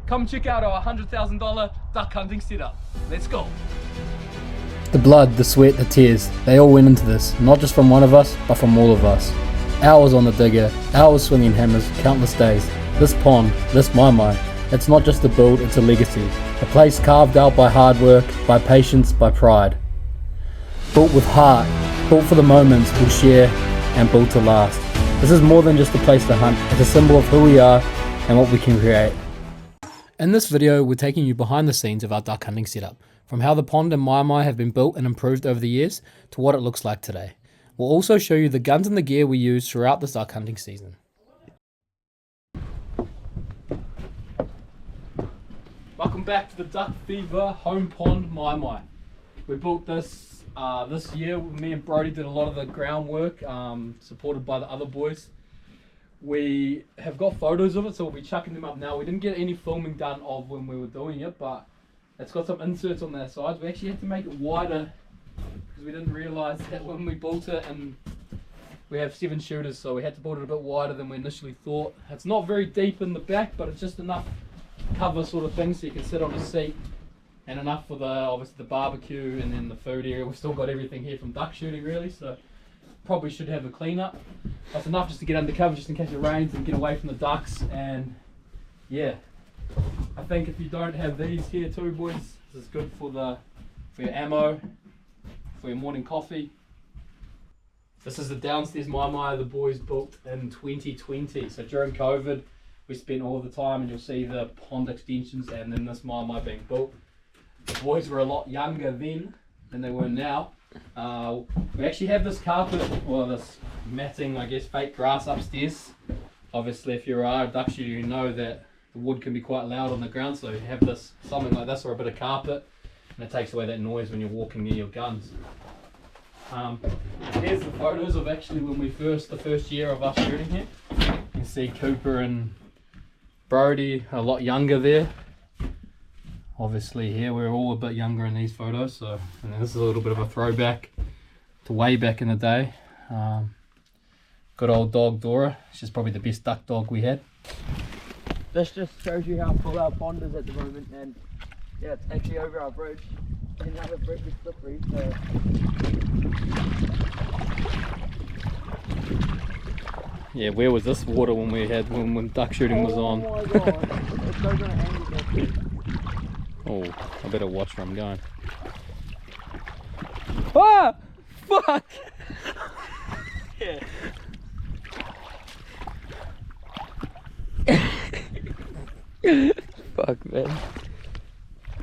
come check out our $100,000 duck hunting setup. Let's go. The blood, the sweat, the tears, they all went into this, not just from one of us, but from all of us. Hours on the digger, hours swinging hammers, countless days. This pond, this maimai, it's not just a build, it's a legacy. A place carved out by hard work, by patience, by pride. Built with heart, built for the moments we'll share, and built to last. This is more than just a place to hunt, it's a symbol of who we are and what we can create. In this video, we're taking you behind the scenes of our duck hunting setup, from how the pond and maimai have been built and improved over the years to what it looks like today. We'll also show you the guns and the gear we use throughout this duck hunting season. Welcome back to the DuckFever home pond maimai. We built this this year. Me and Brody did a lot of the groundwork, supported by the other boys. We have got photos of it, so we'll be chucking them up now. We didn't get any filming done of when we were doing it, but it's got some inserts on their sides. We actually had to make it wider because we didn't realise that when we built it, and we have 7 shooters, so we had to build it a bit wider than we initially thought. It's not very deep in the back, but it's just enough cover sort of thing so you can sit on a seat, and enough for the obviously the barbecue and then the food area. We've still got everything here from duck shooting really, so probably should have a clean up. That's enough just to get under cover just in case it rains and get away from the ducks. And yeah, I think if you don't have these here too, boys, this is good for your ammo, for your morning coffee. This is the downstairs maimai the boys built in 2020. So during COVID, we spent all the time, and you'll see the pond extensions and then this maimai being built. The boys were a lot younger then than they were now. We actually have this carpet, or this matting, I guess, fake grass upstairs. Obviously, if you are a duck shooter, you know that the wood can be quite loud on the ground, so you have this, something like this, or a bit of carpet, and it takes away that noise when you're walking near your guns. Here's the photos of actually when we the first year of us shooting here. You can see Cooper and Brody a lot younger there. Obviously here we're all a bit younger in these photos, so and this is a little bit of a throwback to way back in the day. Good old dog Dora, she's probably the best duck dog we had. This just shows you how full our pond is at the moment, and yeah, it's actually over our bridge, and now the bridge is slippery, so yeah, where was this water when duck shooting was on? Oh my god, it goes on an angle. Oh, I better watch where I'm going. Ah! Fuck! Yeah. Fuck, man.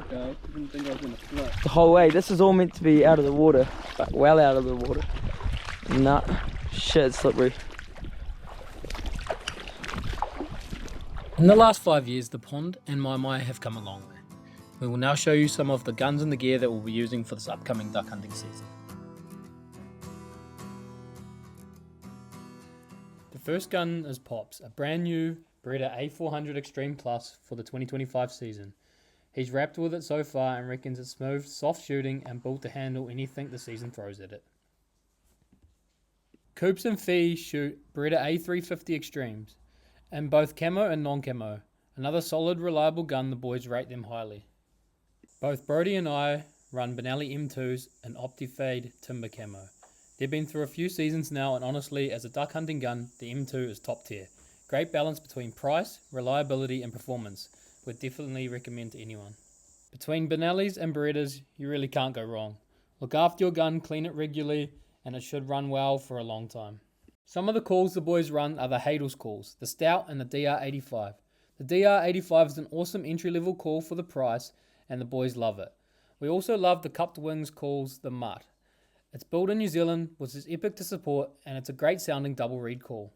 Okay, I didn't think I was gonna flip. The whole way, this is all meant to be out of the water, but well out of the water. Nah, shit, it's slippery. In the last 5 years, the pond and maimai have come a long way. We will now show you some of the guns and the gear that we'll be using for this upcoming duck hunting season. The first gun is Pops, a brand new Beretta A400 Extreme Plus for the 2025 season. He's wrapped with it so far and reckons it's smooth, soft shooting and built to handle anything the season throws at it. Coops and Fee shoot Beretta A350 Extremes, in both camo and non-camo. Another solid, reliable gun, the boys rate them highly. Both Brody and I run Benelli M2s and Optifade Timber Camo. They've been through a few seasons now, and honestly, as a duck hunting gun, the M2 is top tier. Great balance between price, reliability and performance. Would definitely recommend to anyone. Between Benellis and Berettas, you really can't go wrong. Look after your gun, clean it regularly, and it should run well for a long time. Some of the calls the boys run are the Hadel's calls, the Stout and the DR85. The DR85 is an awesome entry-level call for the price, and the boys love it. We also love the cupped wings calls, the Mutt. It's built in New Zealand, which is epic to support, and it's a great sounding double reed call.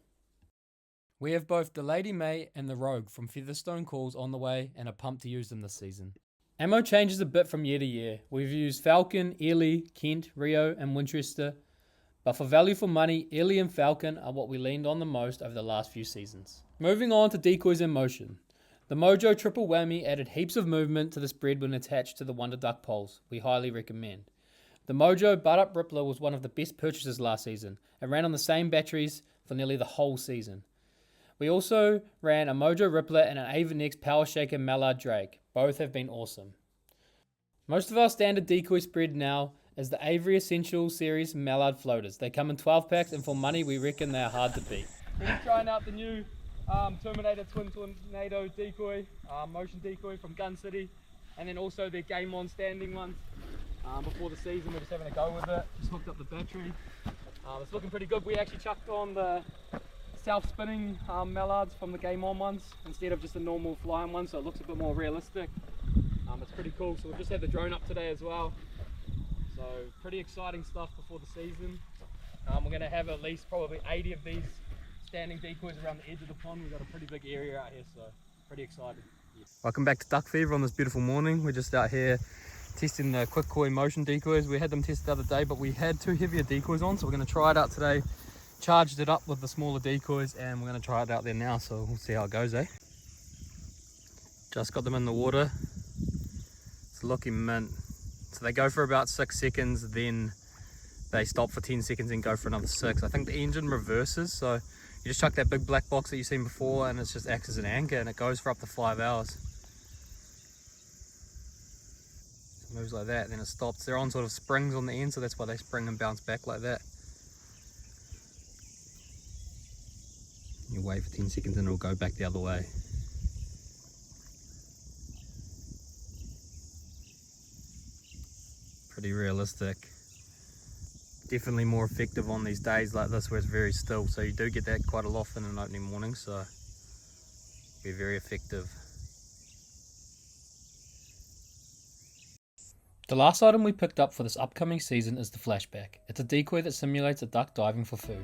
We have both the Lady May and the Rogue from Featherstone calls on the way, and are pumped to use them this season. Ammo changes a bit from year to year. We've used Falcon, Ely, Kent, Rio and Winchester, but for value for money, Ely and Falcon are what we leaned on the most over the last few seasons. Moving on to decoys in motion. The Mojo Triple Whammy added heaps of movement to the spread when attached to the Wonder Duck poles. We highly recommend. The Mojo Butt Up Rippler was one of the best purchases last season and ran on the same batteries for nearly the whole season. We also ran a Mojo Rippler and an Avenex Power Shaker Mallard Drake. Both have been awesome. Most of our standard decoy spread now is the Avery Essential Series Mallard Floaters. They come in 12 packs and for money we reckon they are hard to beat. We're trying out the new Terminator Twin Tornado decoy, motion decoy from Gun City, and then also their Game On standing ones. Before the season we're just having a go with it, just hooked up the battery. It's looking pretty good. We actually chucked on the self-spinning mallards from the Game On ones instead of just the normal flying ones, so it looks a bit more realistic. It's pretty cool. So we've just had the drone up today as well, so pretty exciting stuff before the season. We're going to have at least probably 80 of these standing decoys around the edge of the pond. We've got a pretty big area out here, so pretty excited. Welcome back to DuckFever on this beautiful morning. We're just out here testing the quick koi motion decoys. We had them tested the other day, but we had two heavier decoys on, so we're going to try it out today. Charged it up with the smaller decoys and we're going to try it out there now, so we'll see how it goes, eh? Just got them in the water. It's looking mint. So they go for about 6 seconds, then they stop for 10 seconds and go for another 6. I think the engine reverses, so you just chuck that big black box that you've seen before and it just acts as an anchor and it goes for up to 5 hours. It moves like that, then it stops. They're on sort of springs on the end, so that's why they spring and bounce back like that. You wait for 10 seconds and it'll go back the other way. Pretty realistic. Definitely more effective on these days like this where it's very still, so you do get that quite a lot in an opening morning, so be very effective. The last item we picked up for this upcoming season is the Flashback. It's a decoy that simulates a duck diving for food.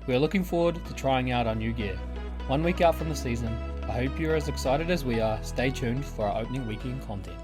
We are looking forward to trying out our new gear. 1 week out from the season, I hope you're as excited as we are. Stay tuned for our opening weekend content.